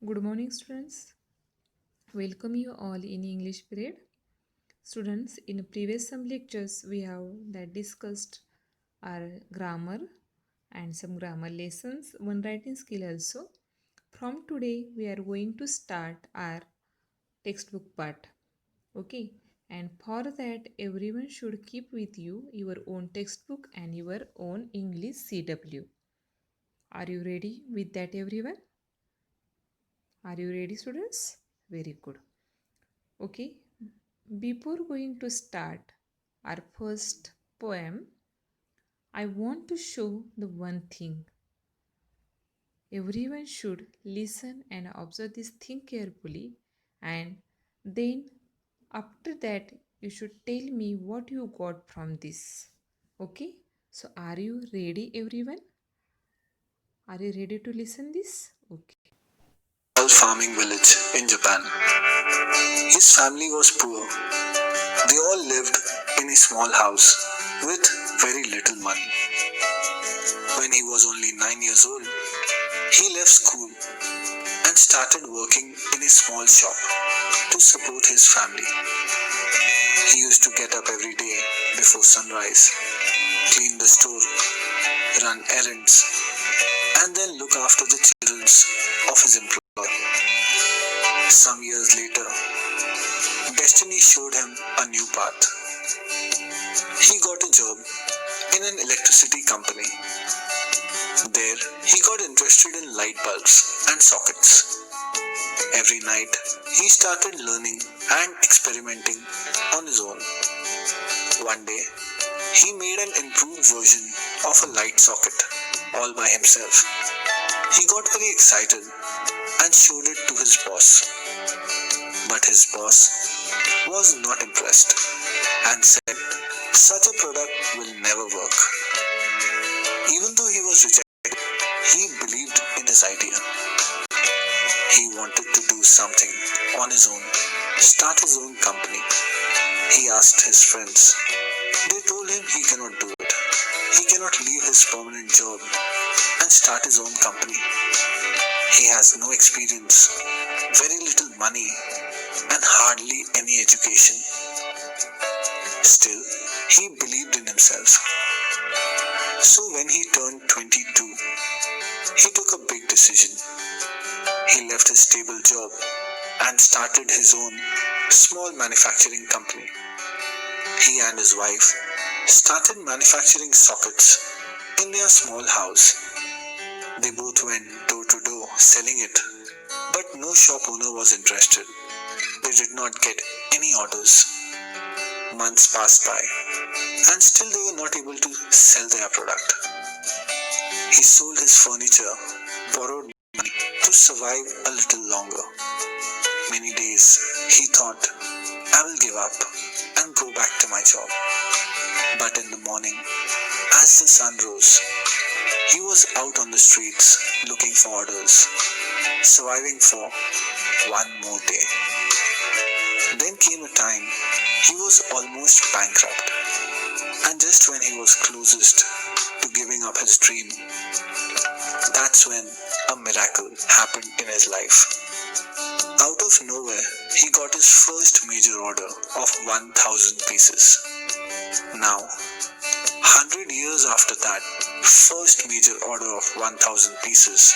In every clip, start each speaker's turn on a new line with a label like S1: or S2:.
S1: Good morning, students. Welcome you all in English period. Students, in previous some lectures we have that discussed our grammar and some grammar lessons, one writing skill also. From today we are going to start our textbook part. Okay, and for that everyone should keep with you your own textbook and your own English CW. Are you ready with that, everyone? Are you ready, students? Very good. Okay, before going to start our first poem, I want to show the one thing. Everyone should listen and observe this thing carefully, and then after that, you should tell me what you got from this. Okay, so are you ready, everyone? Are you ready to listen this? Okay.
S2: Farming village in Japan. His family was poor. They all lived in a small house with very little money. When he was only 9 years old, he left school and started working in a small shop to support his family. He used to get up every day before sunrise, clean the store, run errands, and then look after the children of his employer. Some years later, destiny showed him a new path. He got a job in an electricity company. There, he got interested in light bulbs and sockets. Every night, he started learning and experimenting on his own. One day, he made an improved version of a light socket all by himself. He got very excited and showed it to his boss. But his boss was not impressed and said, "Such a product will never work." Even though he was rejected, he believed in his idea. He wanted to do something on his own, start his own company. He asked his friends. They told him he cannot do it. He cannot leave his permanent job and start his own company. He has no experience, very little money, and hardly any education. Still, he believed in himself. So when he turned 22, he took a big decision. He left his stable job and started his own small manufacturing company. He and his wife started manufacturing sockets in their small house. They both went door to door selling it, but no shop owner was interested. They did not get any orders. Months passed by, and still they were not able to sell their product. He sold his furniture, borrowed money to survive a little longer. Many days he thought, "I will give up and go back to my job." But in the morning, as the sun rose, he was out on the streets looking for orders, surviving for one more day. Then came a time he was almost bankrupt, and just when he was closest to giving up his dream, that's when a miracle happened in his life. Out of nowhere, he got his first major order of 1,000 pieces. Now, 100 years after that first major order of 1,000 pieces,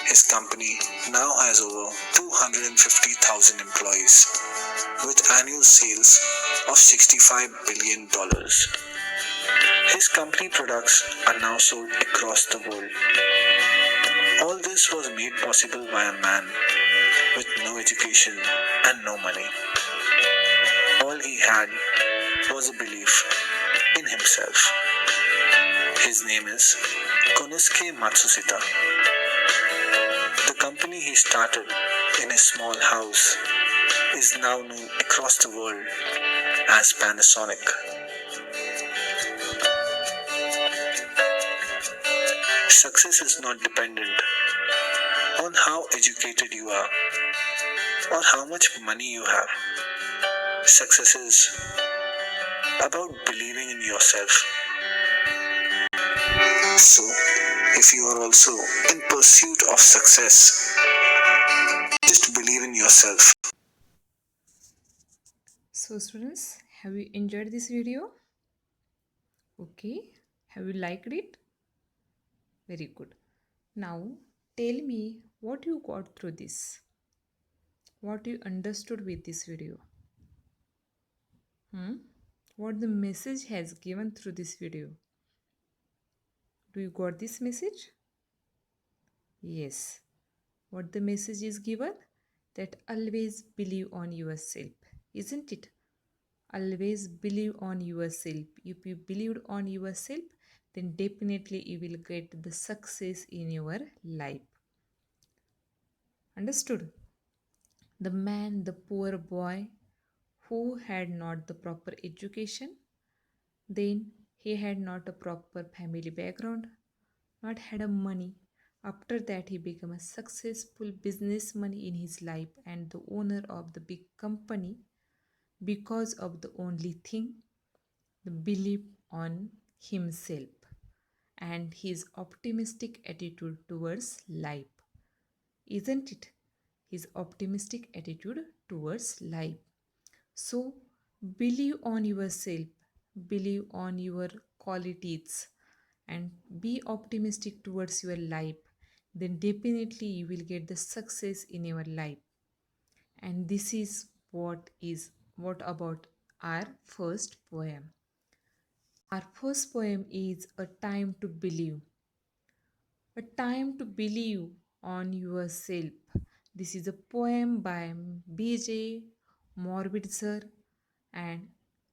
S2: his company now has over 250,000 employees with annual sales of $65 billion. His company products are now sold across the world. All this was made possible by a man with no education and no money. All he had was a belief in himself. His name is Konosuke Matsushita. The company he started in a small house is now known across the world as Panasonic. Success is not dependent on how educated you are or how much money you have. Success is about believing in yourself. So, if you are also in pursuit of success, Just believe in yourself.
S1: So students, have you enjoyed this video? Okay. Have you liked it? Very good. Now tell me what you got through this. What you understood with this video. What the message has given through this video. Do you got this message? Yes. What the message is given? That always believe on yourself. Isn't it? Always believe on yourself. If you believed on yourself, then definitely you will get the success in your life. Understood? The man, the poor boy who had not the proper education, then he had not a proper family background, not had a money. After that, he became a successful businessman in his life and the owner of the big company because of the only thing, the belief on himself and his optimistic attitude towards life. Isn't it? His optimistic attitude towards life. So, believe on yourself, believe on your qualities, and be optimistic towards your life. Then, definitely, you will get the success in your life. And this is what about our first poem. Our first poem is A Time to Believe. A Time to Believe on Yourself. This is a poem by B.J. Morbitzer, and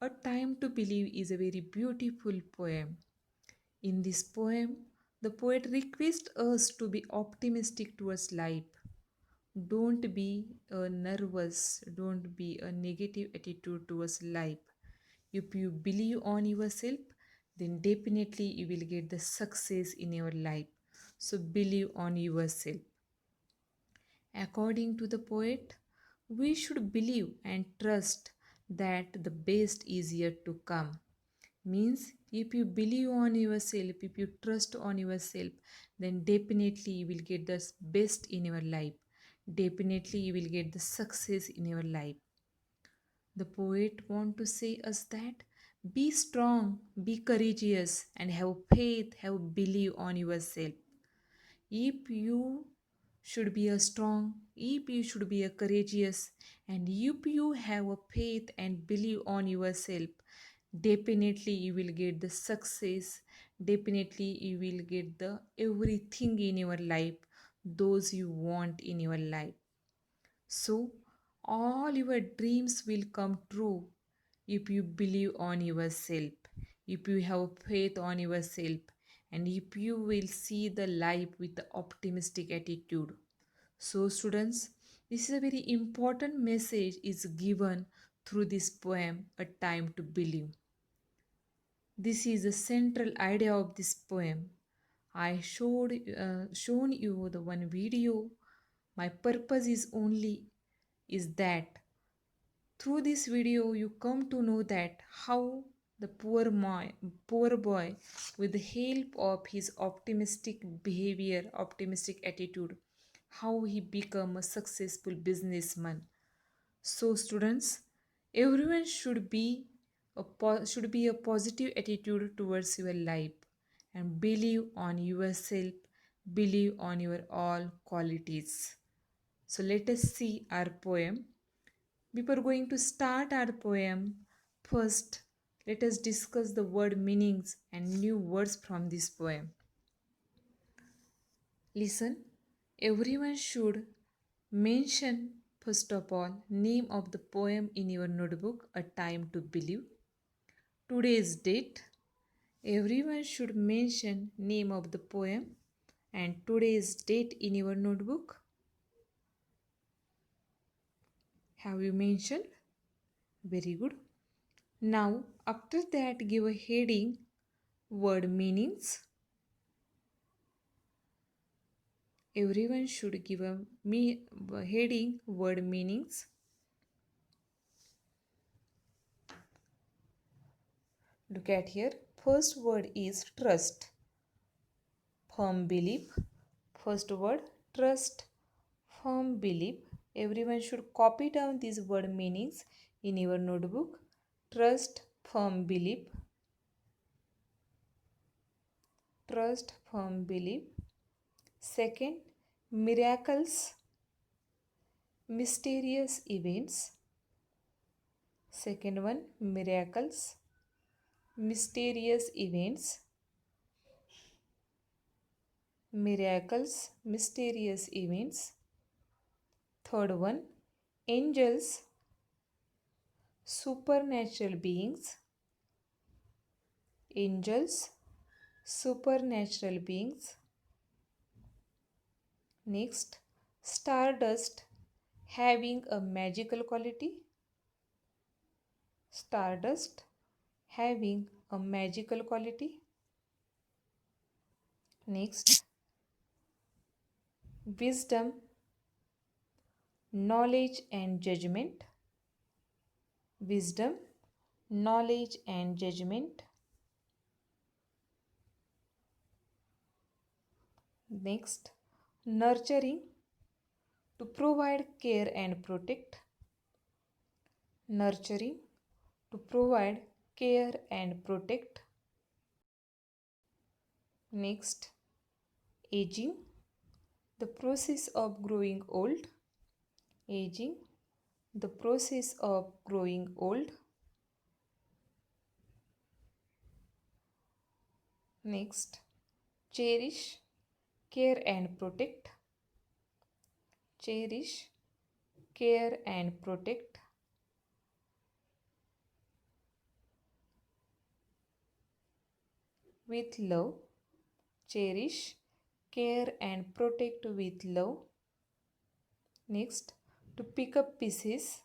S1: A Time to Believe is a very beautiful poem. In this poem, the poet requests us to be optimistic towards life. Don't be nervous, don't be a negative attitude towards life. If you believe on yourself, then definitely you will get the success in your life. So believe on yourself. According to the poet, we should believe and trust that the best is yet to come. Means if you believe on yourself, if you trust on yourself, then definitely you will get the best in your life. Definitely you will get the success in your life. The poet want to say us that be strong, be courageous, and have faith, have belief on yourself. If you should be a strong, if you should be a courageous, and if you have a faith and believe on yourself, definitely you will get the success. Definitely you will get the everything in your life, those you want in your life. So, all your dreams will come true if you believe on yourself, if you have faith on yourself, and if you will see the life with the optimistic attitude. So, students, this is a very important message is given through this poem, A Time to Believe. This is the central idea of this poem. I shown you the one video. My purpose is only is that through this video you come to know that how the poor boy with the help of his optimistic behavior, optimistic attitude, how he become a successful businessman. So students, everyone should be a positive attitude towards your life and believe on yourself, believe on your all qualities. So let us see our poem. Before going to start our poem, first let us discuss the word meanings and new words from this poem. Listen, everyone should mention first of all name of the poem in your notebook, A Time to Believe. Today's date. Everyone should mention name of the poem and today's date in your notebook. Have you mentioned? Very good. Now, after that, give a heading, word meanings. Everyone should give a heading, word meanings. Look at here. First word is trust. Firm belief. First word, trust, firm belief. Everyone should copy down these word meanings in your notebook. Trust, firm belief. Trust, firm belief. Second, miracles, mysterious events. Second one, miracles, mysterious events. Miracles, mysterious events. Third one, angels, supernatural beings. Angels, supernatural beings. Next, stardust, having a magical quality. Stardust, having a magical quality. Next, wisdom, knowledge and judgment. Wisdom, knowledge and judgment. Next, nurturing, to provide care and protect. Nurturing, to provide care and protect. Next, aging, the process of growing old. Aging, the process of growing old. Next, cherish, care and protect. Cherish, care and protect. With love, cherish, care and protect with love. Next, to pick up pieces,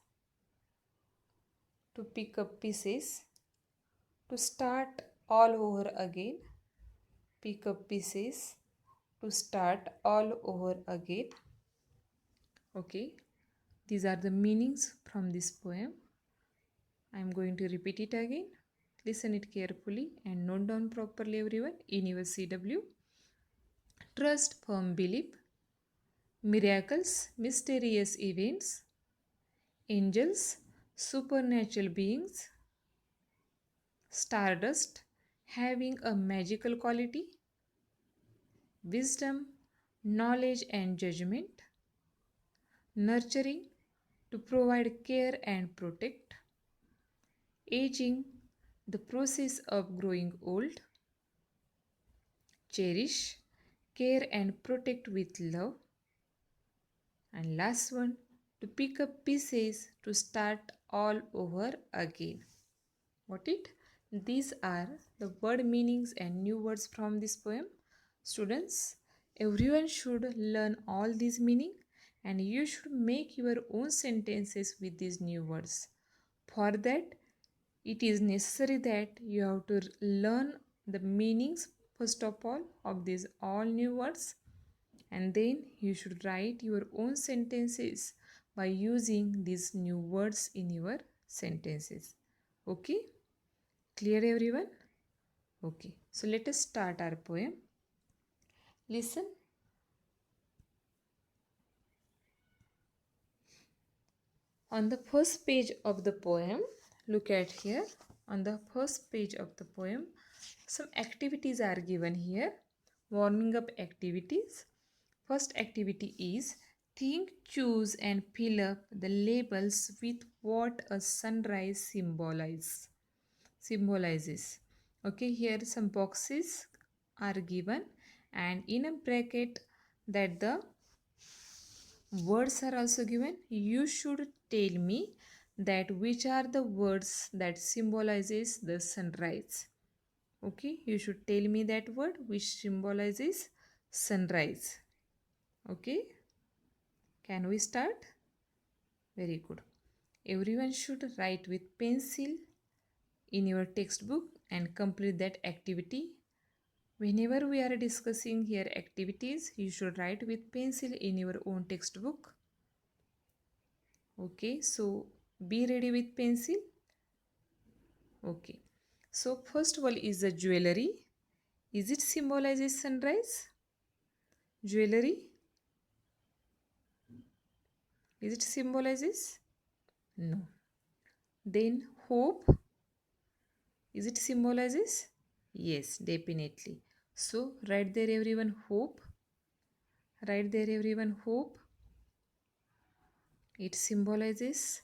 S1: to pick up pieces, to start all over again. Pick up pieces, to start all over again. Okay, these are the meanings from this poem. I am going to repeat it again. Listen it carefully and note down properly, everyone, in your CW. Trust, firm belief. Miracles, mysterious events. Angels, supernatural beings. Stardust, having a magical quality. Wisdom, knowledge and judgment. Nurturing, to provide care and protect. Aging, the process of growing old. Cherish, care and protect with love. And last one, to pick up pieces to start all over again. What it? These are the word meanings and new words from this poem. Students, everyone should learn all these meaning and you should make your own sentences with these new words. For that, it is necessary that you have to learn the meanings first of all of these all new words, and then you should write your own sentences by using these new words in your sentences. Okay, clear everyone? Okay, so let us start our poem. Listen. On the first page of the poem, look at here. On the first page of the poem, some activities are given here. Warming up activities. First activity is think, choose and fill up the labels with what a sunrise symbolizes. Okay, here some boxes are given and in a bracket that the words are also given. You should tell me that which are the words that symbolizes the sunrise. Okay, you should tell me that word which symbolizes sunrise. Okay, can we start? Very good. Everyone should write with pencil in your textbook and complete that activity. Whenever we are discussing here activities, you should write with pencil in your own textbook. Okay, so be ready with pencil. Okay, so first of all is the jewelry. Is it symbolizes sunrise? Jewelry. Is it symbolizes? No. Then hope, is it symbolizes? Yes, definitely. So write there everyone hope. Write there everyone hope. It symbolizes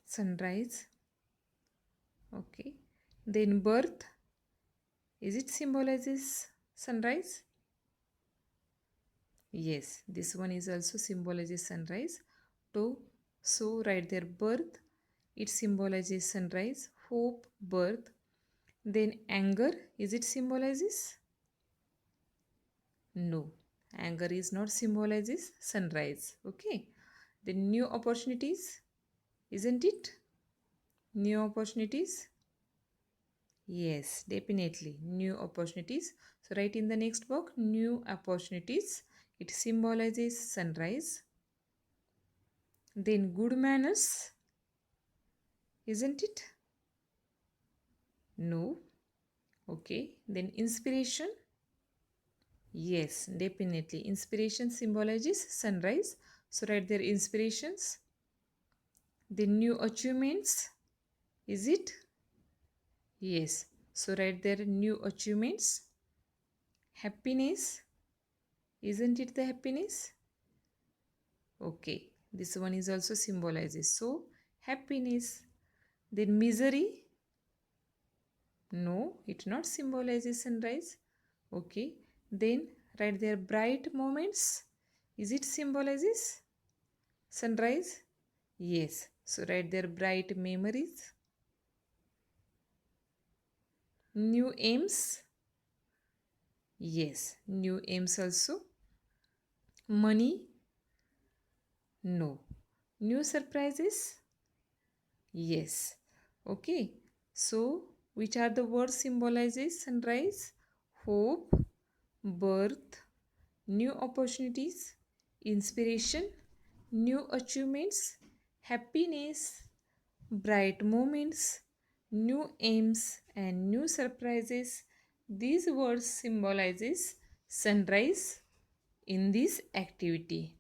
S1: sunrise. Okay. Then birth, is it symbolizes sunrise? Yes, this one is also symbolizes sunrise. So write there birth, it symbolizes sunrise. Hope, birth. Then anger, is it symbolizes? No, anger is not symbolizes sunrise. Okay. Then new opportunities, isn't it? New opportunities. Yes, definitely. New opportunities. So write in the next box new opportunities. It symbolizes sunrise. Then good manners, isn't it? No. Okay. Then inspiration. Yes, definitely. Inspiration symbolizes sunrise. So write their inspirations. The new achievements. Is it? Yes. So write their new achievements. Happiness. Isn't it the happiness? Okay. This one is also symbolizes. So happiness. Then misery. No, it not symbolizes sunrise. Okay. Then write their bright moments. Is it symbolizes sunrise? Yes. So write their bright memories. New aims. Yes. New aims also. Money. No. New surprises. Yes. Okay. So which are the words symbolizes sunrise? Hope, birth, new opportunities, inspiration, new achievements, happiness, bright moments, new aims and new surprises. These words symbolizes sunrise in this activity.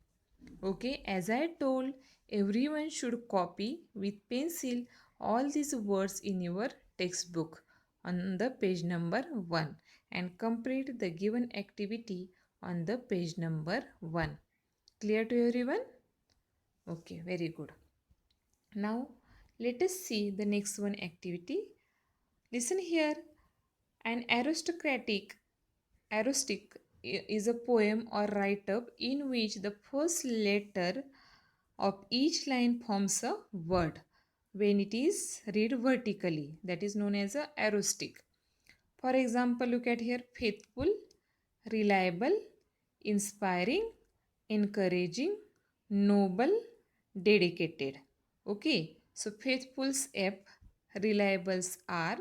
S1: Okay, as I told, everyone should copy with pencil all these words in your textbook on the page number 1 and complete the given activity on the page number 1. Clear to everyone? Okay, very good. Now, let us see the next one activity. Listen here. An aristocratic is a poem or write-up in which the first letter of each line forms a word when it is read vertically. That is known as a arostic. For example, look at here faithful, reliable, inspiring, encouraging, noble, dedicated. Okay, so faithful's F, reliable's R,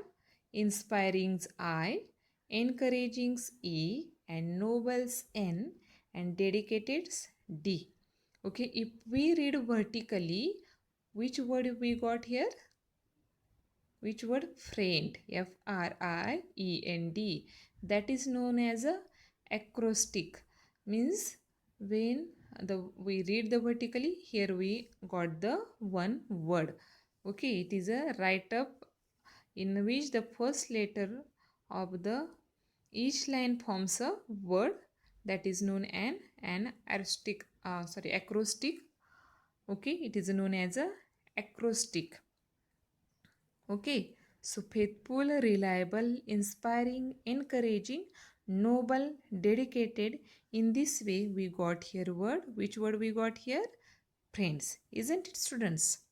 S1: inspiring's I, encouraging's E, and noble's N, and dedicated's D. Okay, if we read vertically, which word we got here? Which word? Friend. Friend. That is known as a acrostic. Means when we read the vertically, here we got the one word. Okay, it is a write-up in which the first letter of the each line forms a word that is known as an acrostic. Okay, it is known as a acrostic. Okay, so faithful, reliable, inspiring, encouraging, noble, dedicated. In this way, we got here word. Which word we got here? Friends. Isn't it, students?